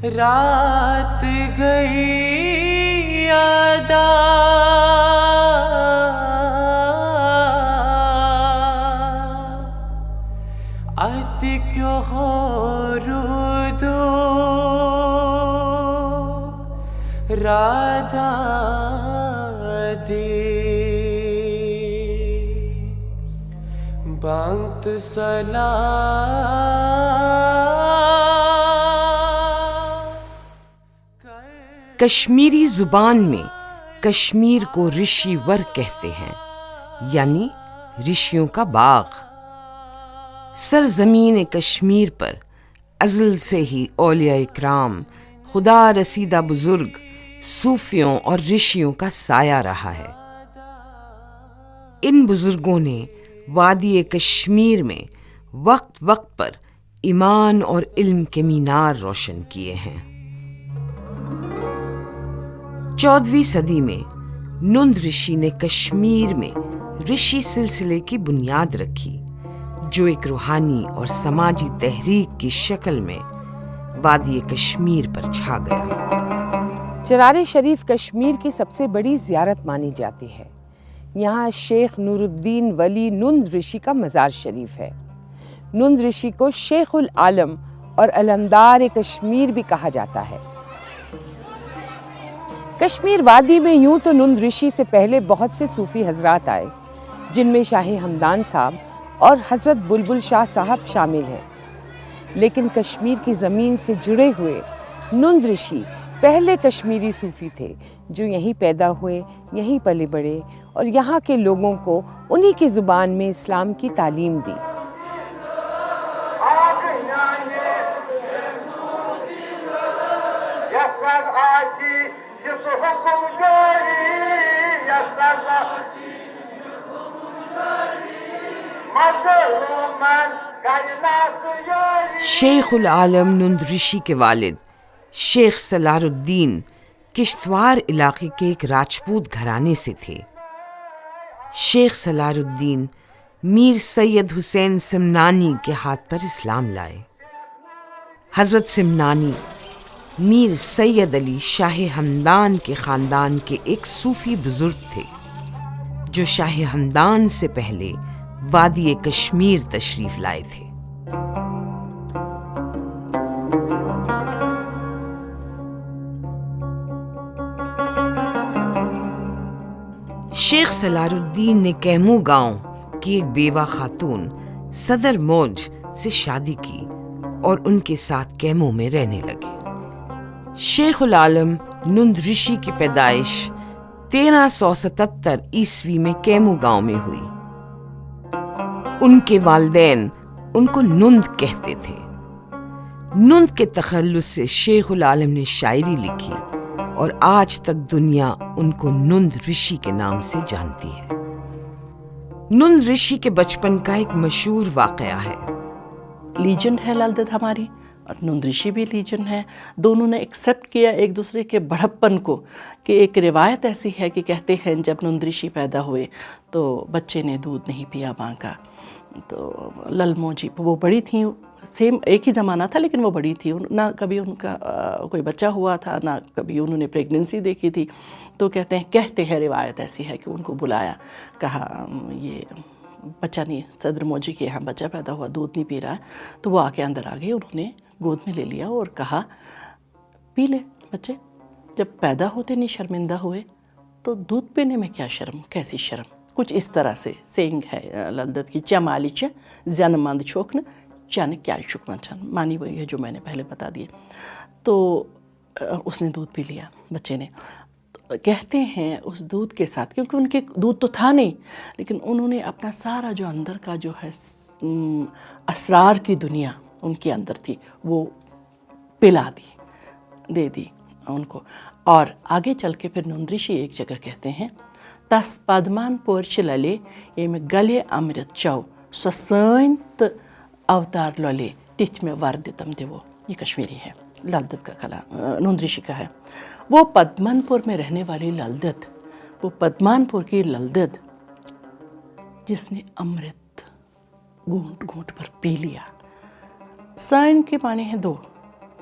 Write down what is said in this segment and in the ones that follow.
رات گئی ادا اتک رودو رادا دی بانت کشمیری زبان میں کشمیر کو رشی ور کہتے ہیں، یعنی رشیوں کا باغ۔ سرزمین کشمیر پر ازل سے ہی اولیاء اکرام، خدا رسیدہ بزرگ، صوفیوں اور رشیوں کا سایہ رہا ہے۔ ان بزرگوں نے وادی کشمیر میں وقت وقت پر ایمان اور علم کے مینار روشن کیے ہیں۔ 14ویں صدی میں نند رشی نے کشمیر میں رشی سلسلے کی بنیاد رکھی، جو ایک روحانی اور سماجی تحریک کی شکل میں وادی کشمیر پر چھا گیا۔ چرار شریف کشمیر کی سب سے بڑی زیارت مانی جاتی ہے۔ یہاں شیخ نور الدین ولی نند رشی کا مزار شریف ہے۔ نند رشی کو شیخ العالم اور علمدار کشمیر بھی کہا جاتا ہے۔ کشمیر وادی میں یوں تو نند رشی سے پہلے بہت سے صوفی حضرات آئے، جن میں شاہ ہمدان صاحب اور حضرت بلبل شاہ صاحب شامل ہیں، لیکن کشمیر کی زمین سے جڑے ہوئے نند رشی پہلے کشمیری صوفی تھے، جو یہیں پیدا ہوئے، یہیں پلے بڑھے اور یہاں کے لوگوں کو انہی کی زبان میں اسلام کی تعلیم دی۔ شیخ العالم نند رشی کے والد شیخ سلار الدین کشتواڑ علاقے کے ایک راجپوت گھرانے سے تھے۔ شیخ سلار الدین میر سید حسین سمنانی کے ہاتھ پر اسلام لائے۔ حضرت سمنانی میر سید علی شاہ ہمدان کے خاندان کے ایک صوفی بزرگ تھے، جو شاہ ہمدان سے پہلے وادی کشمیر تشریف لائے تھے۔ شیخ سلار الدین نے کیمو گاؤں کی ایک بیوہ خاتون صدر موج سے شادی کی اور ان کے ساتھ کیمو میں رہنے لگے۔ شیخ العالم نند رشی کی پیدائش 1377 عیسوی میں کیمو گاؤں میں ہوئی۔ ان کے والدین ان کو نند کہتے تھے۔ نند کے تخلص سے شیخ العالم نے شاعری لکھی اور آج تک دنیا ان کو نند رشی کے نام سے جانتی ہے۔ نند رشی کے بچپن کا ایک مشہور واقعہ ہے۔ لیجنڈ ہے للدت ہماری، اور نند رشی بھی لیجنڈ ہے۔ دونوں نے ایکسیپٹ کیا ایک دوسرے کے بڑھپن کو، کہ ایک روایت ایسی ہے کہ کہتے ہیں جب نند رشی پیدا ہوئے تو بچے نے دودھ نہیں پیا ماں کا، تو للمو جی وہ بڑی تھیں، سیم ایک ہی زمانہ تھا لیکن وہ بڑی تھی، نہ کبھی ان کا کوئی بچہ ہوا تھا، نہ کبھی انہوں نے پریگننسی دیکھی تھی، تو کہتے ہیں روایت ایسی ہے کہ ان کو بلایا، کہا یہ بچہ نہیں، صدر موجی کے یہاں بچہ پیدا ہوا، دودھ نہیں پی رہا ہے، تو وہ آ کے اندر آ گئے، انہوں نے گود میں لے لیا اور کہا پی لے بچے، جب پیدا ہوتے نہیں شرمندہ ہوئے تو دودھ پینے میں کیا شرم، کیسی شرم، کچھ اس طرح سے سینگ ہے للدت کی، چمالی چ زن مند چھوکن چن کیا شکمن چن، معنی وہی ہے جو میں نے پہلے بتا دیا۔ تو اس نے دودھ پی لیا بچے نے۔ کہتے ہیں اس دودھ کے ساتھ، کیونکہ ان کے دودھ تو تھا نہیں، لیکن انہوں نے اپنا سارا جو اندر کا جو ہے اسرار کی دنیا ان کے اندر تھی وہ پلا دی، دے دی ان کو۔ اور آگے چل کے پھر نند رشی ایک جگہ کہتے ہیں تس پدمان پورچ للے یم گلے امرت چو سو سین تو اوتار لولے تتھ میں وردتم دیو، یہ کشمیری ہے، للدت کا کلام نند رشی کا ہے۔ وہ پدمان پور میں رہنے والی للدت، وہ پدمان پور کی للدت جس نے امرت گھونٹ گھونٹ پر پی لیا۔ سین کے معنی ہیں دو،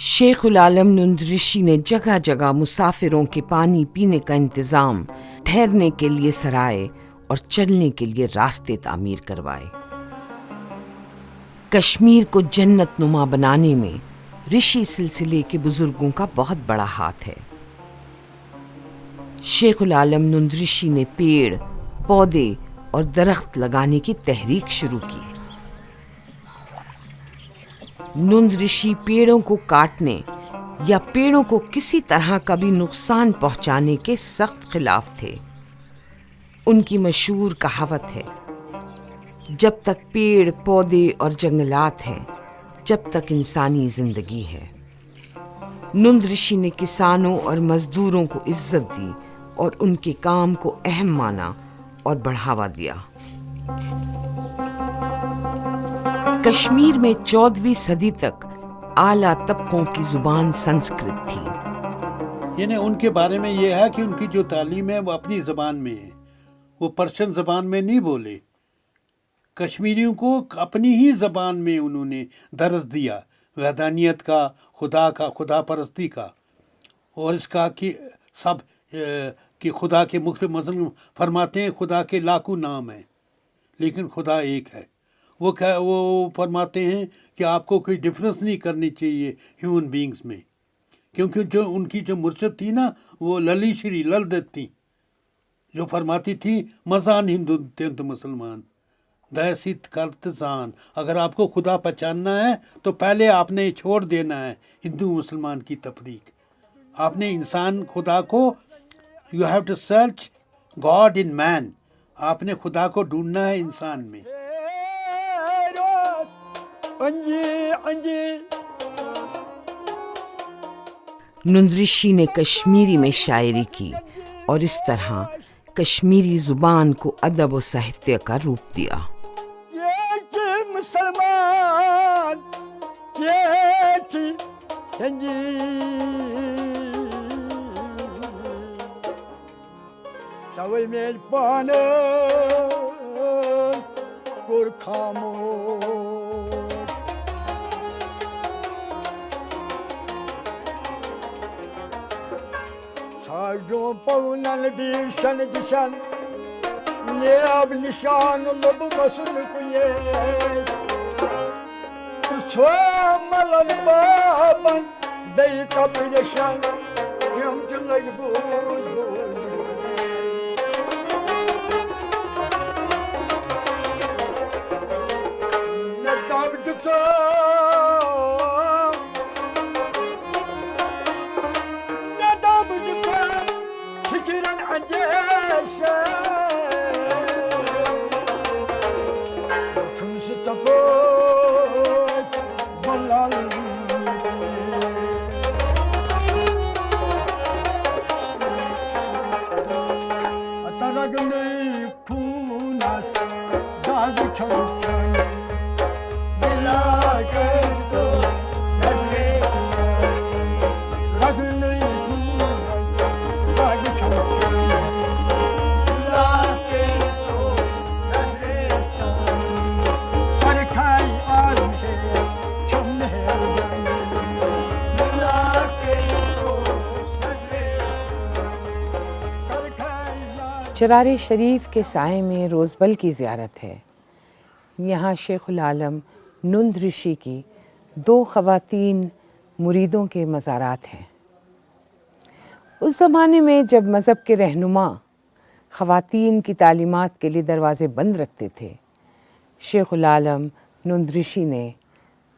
شیخ العالم نند رشی نے جگہ جگہ مسافروں کے پانی پینے کا انتظام، ٹھہرنے کے لیے سرائے اور چلنے کے لیے راستے تعمیر کروائے۔ کشمیر کو جنت نما بنانے میں رشی سلسلے کے بزرگوں کا بہت بڑا ہاتھ ہے۔ شیخ العالم نند رشی نے پیڑ، پودے اور درخت لگانے کی تحریک شروع کی۔ نند رشی پیڑوں کو کاٹنے یا پیڑوں کو کسی طرح کا بھی نقصان پہنچانے کے سخت خلاف تھے۔ ان کی مشہور کہاوت ہے، جب تک پیڑ، پودے اور جنگلات ہیں، جب تک انسانی زندگی ہے۔ نند رشی نے کسانوں اور مزدوروں کو عزت دی اور ان کے کام کو اہم مانا اور بڑھاوا دیا۔ کشمیر میں 14ویں صدی تک اعلیٰ طبقوں کی زبان سنسکرت تھی۔ یعنی ان کے بارے میں یہ ہے کہ ان کی جو تعلیم ہے وہ اپنی زبان میں ہے، وہ پرشین زبان میں نہیں بولے۔ کشمیریوں کو اپنی ہی زبان میں انہوں نے درس دیا، وحدانیت کا، خدا پرستی کا، اور اس کا کہ سب کہ خدا کے مختلف مثلا فرماتے ہیں خدا کے لاکھوں نام ہیں لیکن خدا ایک ہے۔ وہ فرماتے ہیں کہ آپ کو کوئی ڈفرینس نہیں کرنی چاہیے ہیومن بینگز میں، کیونکہ جو ان کی جو مرشد تھی نا وہ للی شری لل دت تھی، جو فرماتی تھی مزان ہندو تنت مسلمان دہست کرتزان، اگر آپ کو خدا پہچاننا ہے تو پہلے آپ نے چھوڑ دینا ہے ہندو مسلمان کی تفریق۔ آپ نے انسان خدا کو you have to search God in man, آپ نے خدا کو ڈھونڈنا ہے انسان میں۔ نند رشی نے کشمیری میں شاعری کی اور اس طرح کشمیری زبان کو ادب و ساہتیہ کا روپ دیا۔ جو پونن بیشن جشن نیاب نشان لب مسن کیے چھو ملن بابن بی کپیشن یم چلگ بوز نتاب جسو چرار شریف کے سائے میں روزبل کی زیارت ہے۔ یہاں شیخ العالم نند رشی کی 2 خواتین مریدوں کے مزارات ہیں۔ اس زمانے میں جب مذہب کے رہنما خواتین کی تعلیمات کے لیے دروازے بند رکھتے تھے، شیخ العالم نند رشی نے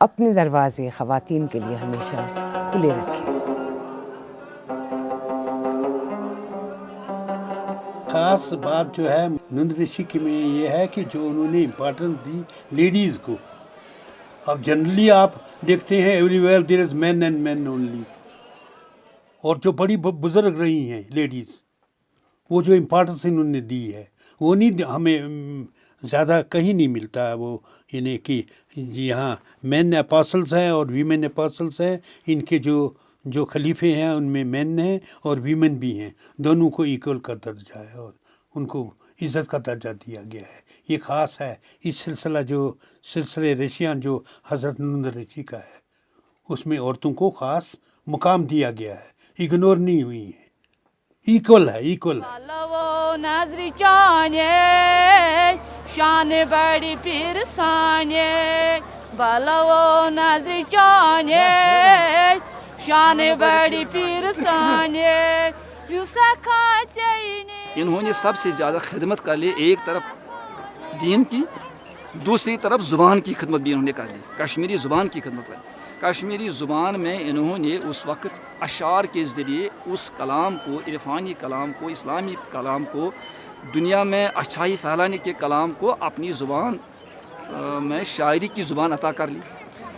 اپنے دروازے خواتین کے لیے ہمیشہ کھلے رکھے۔ خاص بات جو ہے نند رشی کی میں یہ ہے کہ جو انہوں نے امپورٹنس دی لیڈیز کو۔ اب جنرلی آپ دیکھتے ہیں everywhere there is men and men only, اور جو بڑی بزرگ رہی ہیں لیڈیز، وہ جو امپورٹنس انہوں نے دی ہے وہ نہیں ہمیں زیادہ کہیں نہیں ملتا ہے۔ وہ یعنی کہ یہاں مین اپاسلس ہیں اور ویمن اپاسلس ہیں، ان کے جو خلیفے ہیں ان میں مین ہیں اور ویمن بھی ہیں، دونوں کو ایکول کا درجہ ہے اور ان کو عزت کا درجہ دیا گیا ہے۔ یہ خاص ہے اس سلسلہ جو سلسلہ رشیاں جو حضرت نند رشی کا ہے، اس میں عورتوں کو خاص مقام دیا گیا ہے, اگنور نہیں ہوئی ہیں, ایکول ہے, ایکول ہے. لو نظر چانے شان بڑی پیر سانے بلو نظر چانے شان بڑی پیر سانے انہوں نے سب سے زیادہ خدمت کر لی, ایک طرف دین کی, دوسری طرف زبان کی خدمت بھی انہوں نے کر لی, کشمیری زبان کی خدمت کر لی. کشمیری زبان میں انہوں نے اس وقت اشعار کے ذریعے اس کلام کو, عرفانی کلام کو, اسلامی کلام کو, دنیا میں اچھائی پھیلانے کے کلام کو اپنی زبان میں شاعری کی زبان عطا کر لی,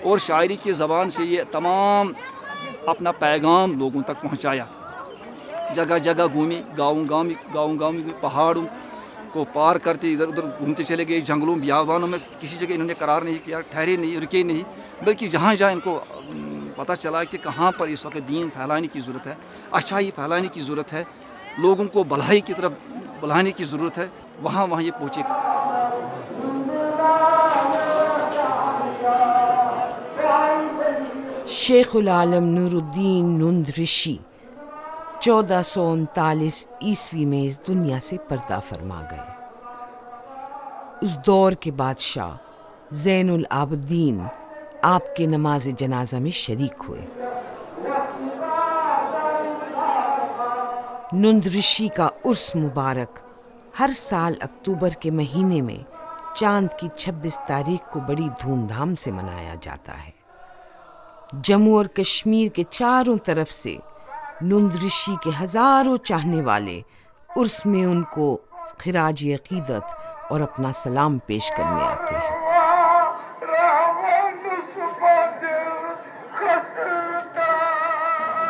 اور شاعری کی زبان سے یہ تمام اپنا پیغام لوگوں تک پہنچایا. جگہ جگہ گھومی, گاؤں میں پہاڑوں کو پار کرتے ادھر ادھر گھومتے چلے گئے, جنگلوں بیابانوں میں کسی جگہ انہوں نے قرار نہیں کیا, ٹھہرے نہیں, رکے نہیں, بلکہ جہاں جہاں ان کو پتہ چلا کہ کہاں پر اس وقت دین پھیلانے کی ضرورت ہے, اچھائی پھیلانے کی ضرورت ہے, لوگوں کو بھلائی کی طرف بلانے کی ضرورت ہے, وہاں یہ پہنچے. شیخ العالم نور الدین نند رشی 1439 عیسوی میں اس دنیا سے پردہ فرما گئے. اس دور کے بادشاہ زین العابدین آپ کے نماز جنازہ میں شریک ہوئے. نند رشی کا عرس مبارک ہر سال اکتوبر کے مہینے میں چاند کی 26 تاریخ کو بڑی دھوم دھام سے منایا جاتا ہے. جموں اور کشمیر کے چاروں طرف سے نند رشی کے ہزاروں چاہنے والے عرس میں ان کو خراج عقیدت اور اپنا سلام پیش کرنے آتے ہیں.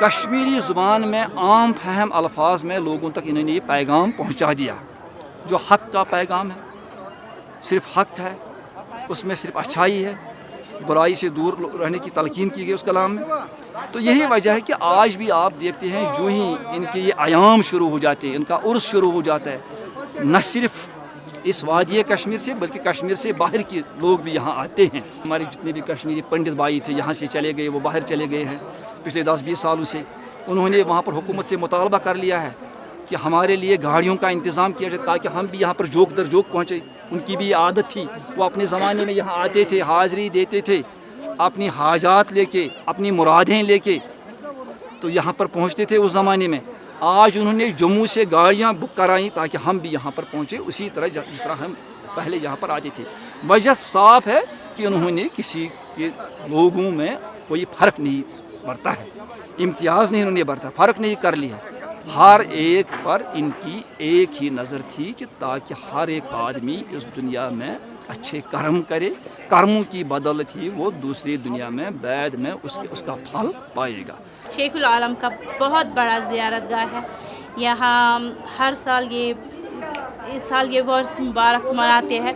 کشمیری زبان میں عام فہم الفاظ میں لوگوں تک انہوں نے یہ پیغام پہنچا دیا, جو حق کا پیغام ہے, صرف حق ہے, اس میں صرف اچھائی ہے, برائی سے دور رہنے کی تلقین کی گئی اس کلام میں. تو یہی وجہ ہے کہ آج بھی آپ دیکھتے ہیں جو ہی ان کے یہ ایام شروع ہو جاتے ہیں, ان کا عرس شروع ہو جاتا ہے, نہ صرف اس وادی کشمیر سے بلکہ کشمیر سے باہر کے لوگ بھی یہاں آتے ہیں. ہمارے جتنے بھی کشمیری پنڈت بھائی تھے یہاں سے چلے گئے, وہ باہر چلے گئے ہیں پچھلے 10-20 سالوں سے. انہوں نے وہاں پر حکومت سے مطالبہ کر لیا ہے کہ ہمارے لیے گاڑیوں کا انتظام کیا جائے تاکہ ہم بھی یہاں پر جوک در جوک پہنچے. ان کی بھی عادت تھی, وہ اپنے زمانے میں یہاں آتے تھے, حاضری دیتے تھے, اپنی حاجات لے کے, اپنی مرادیں لے کے تو یہاں پر پہنچتے تھے اس زمانے میں. آج انہوں نے جموں سے گاڑیاں بک کرائیں تاکہ ہم بھی یہاں پر پہنچے اسی طرح جس طرح ہم پہلے یہاں پر آتے تھے. وجہ صاف ہے کہ انہوں نے کسی کے لوگوں میں کوئی فرق نہیں برتا ہے, امتیاز نہیں انہوں نے برتا, فرق نہیں کر لیا. ہر ایک پر ان کی ایک ہی نظر تھی کہ تاکہ ہر ایک آدمی اس دنیا میں اچھے کرم کرے, کرموں کی بدولت ہی وہ دوسری دنیا میں بعد میں اس کا پھل پائے گا. شیخ العالم کا بہت بڑا زیارت گاہ ہے. یہاں ہر سال اس سال یہ ورث مبارک مناتے ہیں,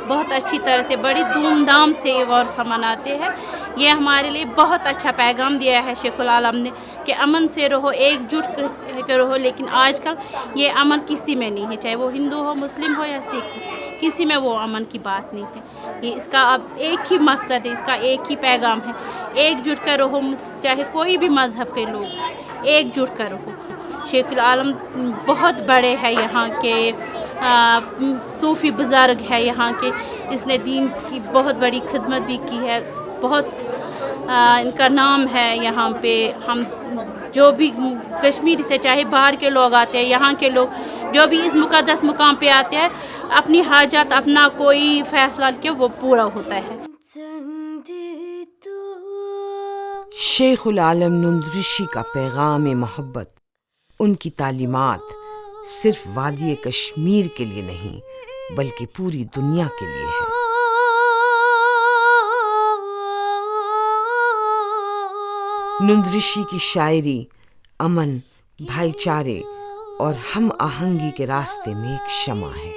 بہت اچھی طرح سے, بڑی دھوم دھام سے یہ ورثہ مناتے ہیں. یہ ہمارے لیے بہت اچھا پیغام دیا ہے شیخ العالم نے کہ امن سے رہو, ایک جٹ کے رہو. لیکن آج کل یہ امن کسی میں نہیں ہے, چاہے وہ ہندو ہو, مسلم ہو یا سکھ ہو, کسی میں وہ امن کی بات نہیں ہے. یہ اس کا اب ایک ہی مقصد ہے, اس کا ایک ہی پیغام ہے, ایک جٹ کر رہو, چاہے کوئی بھی مذہب کے لوگ, ایک جٹ کر رہو. شیخ العالم بہت بڑے ہیں, یہاں کے صوفی بزرگ ہے یہاں کے. اس نے دین کی بہت بڑی خدمت بھی کی ہے, بہت ان کا نام ہے یہاں پہ. ہم جو بھی کشمیر سے, چاہے باہر کے لوگ آتے ہیں, یہاں کے لوگ جو بھی اس مقدس مقام پہ آتے ہیں, اپنی حاجات, اپنا کوئی فیصلہ کے وہ پورا ہوتا ہے. شیخ العالم نند رشی کا پیغام محبت, ان کی تعلیمات صرف وادی کشمیر کے لیے نہیں بلکہ پوری دنیا کے لیے ہے. نند رشی کی شاعری امن, بھائی چارے اور ہم آہنگی کے راستے میں ایک شمع ہے.